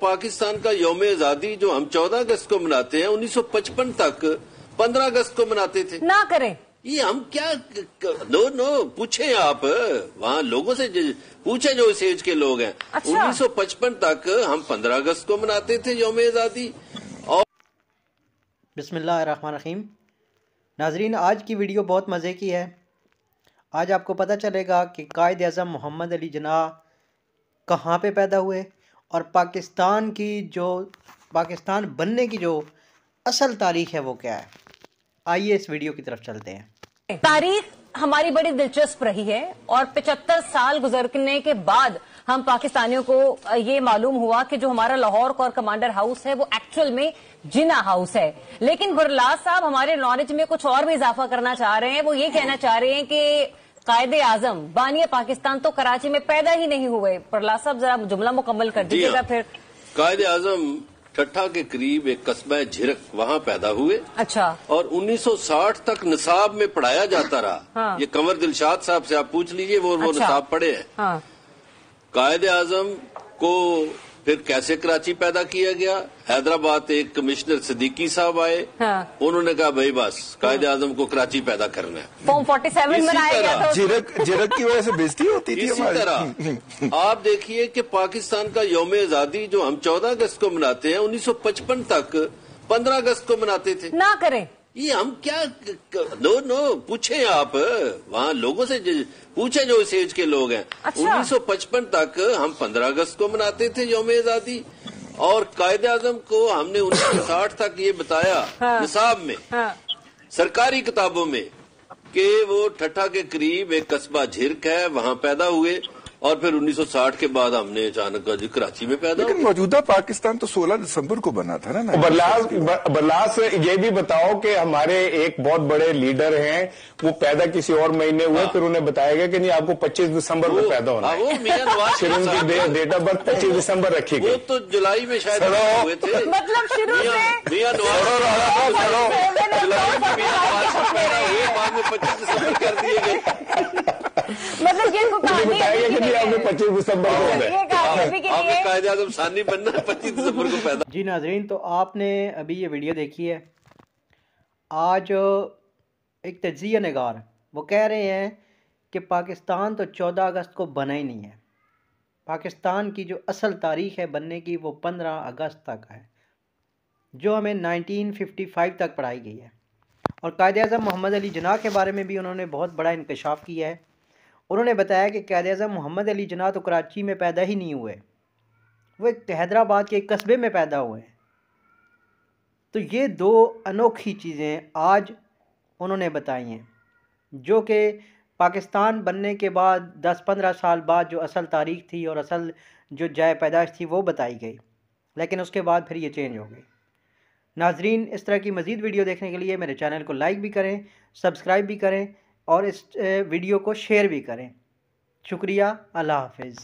पाकिस्तान का यौम आज़ादी जो हम 14 अगस्त को मनाते हैं 1955 तक 15 अगस्त को मनाते थे। ना करें ये हम क्या नो पूछें आप वहाँ लोगों से पूछे जो इस एज के लोग हैं। अच्छा। 1955 तक हम 15 अगस्त को मनाते थे यौम आज़ादी। और बिस्मिल्लाहिर्रहमानिर्रहीम। नाजरीन, आज की वीडियो बहुत मज़े की है। आज आपको पता चलेगा कि कायद आज़म मोहम्मद अली जिन्नाह कहाँ पे पैदा हुए और पाकिस्तान बनने की जो असल तारीख़ है वो क्या है। आइए इस वीडियो की तरफ चलते हैं। तारीख हमारी बड़ी दिलचस्प रही है और 75 साल गुजरने के बाद हम पाकिस्तानियों को ये मालूम हुआ कि जो हमारा लाहौर कोर कमांडर हाउस है वो एक्चुअल में जिन्नाह हाउस है। लेकिन बरलास साहब हमारे नॉलेज में कुछ और भी इजाफा करना चाह रहे हैं। वो ये कहना चाह रहे हैं कि कायद आजम बानिया पाकिस्तान तो कराची में पैदा ही नहीं हुए। बरलास साहब जरा जुमला मुकम्मल कर दीजिएगा। फिर कायद आजम ठट्ठा के करीब एक कस्बा झिरक वहाँ पैदा हुए। अच्छा। और 1960 तक निसाब में पढ़ाया जाता रहा। हाँ। ये कंवर दिलशाद साहब से आप पूछ लीजिए, वो अच्छा। निसाब पढ़े हैं। हाँ। कायद आजम को फिर कैसे कराची पैदा किया गया। हैदराबाद एक कमिश्नर सिद्दीकी साहब आए। हाँ। उन्होंने कहा भाई बस कायद आजम को कराची पैदा करना है। फॉर्म 47 बनाया गया था। झिरक की वजह से बेइज्जती होती थी। इसी तरह आप देखिए कि पाकिस्तान का यौम आज़ादी जो हम 14 अगस्त को मनाते हैं 1955 तक 15 अगस्त को मनाते थे। ना करें ये हम क्या नो पूछें आप वहाँ लोगों से पूछे जो इस एज के लोग हैं। अच्छा। 1955 तक हम 15 अगस्त को मनाते थे यौम आज़ादी। और कायद आजम को हमने 1960 तक ये बताया। हाँ। निसाब में। हाँ। सरकारी किताबों में कि वो ठट्ठा के करीब एक कस्बा झिरक है वहाँ पैदा हुए। और फिर 1960 के बाद हमने अचानक कराची में पैदा। लेकिन मौजूदा पाकिस्तान तो 16 दिसंबर को बना था ना। बरलास ये भी बताओ कि हमारे एक बहुत बड़े लीडर हैं वो पैदा किसी और महीने हुए। फिर उन्हें बताया गया कि नहीं आपको 25 दिसंबर को पैदा होना है। वो मियां नवाज फिर उनकी डेट ऑफ बर्थ 25 दिसंबर रखी गई। वो तो जुलाई में शायद हुए थे। मतलब शुरू से मियां नवाज जुलाई में मियां नवाज पैदा हुए, बाद में 25 दिसंबर कर दिए गए। मतलब ये बताया गया कि नहीं आपने 25 दिसंबर को आपने कायद आज़म सानी बनना है 25 दिसंबर को पैदा। जी नाजरीन, तो आपने अभी ये वीडियो देखी है। आज एक तजिया निगार वो कह रहे हैं कि पाकिस्तान तो 14 अगस्त को बना ही नहीं है। पाकिस्तान की जो असल तारीख़ है बनने की वो 15 अगस्त तक है, जो हमें 1955 तक पढ़ाई गई है। और कायद आज़म मोहम्मद अली जिन्नाह के बारे में भी उन्होंने बहुत बड़ा इंकशाफ किया है। उन्होंने बताया कि कायद आज़म मोहम्मद अली जिन्नाह तो कराची में पैदा ही नहीं हुए, वो एक हैदराबाद के एक कस्बे में पैदा हुए हैं। तो ये दो अनोखी चीज़ें आज उन्होंने बताई हैं, जो कि पाकिस्तान बनने के बाद 10-15 साल बाद जो असल तारीख़ थी और असल जो जाए पैदाइश थी वो बताई गई। लेकिन उसके बाद फिर ये चेंज हो गई। नाजरीन, इस तरह की मज़ीद वीडियो देखने के लिए मेरे चैनल को लाइक भी करें, सब्सक्राइब भी करें और इस वीडियो को शेयर भी करें। शुक्रिया। अल्लाह हाफ़िज़।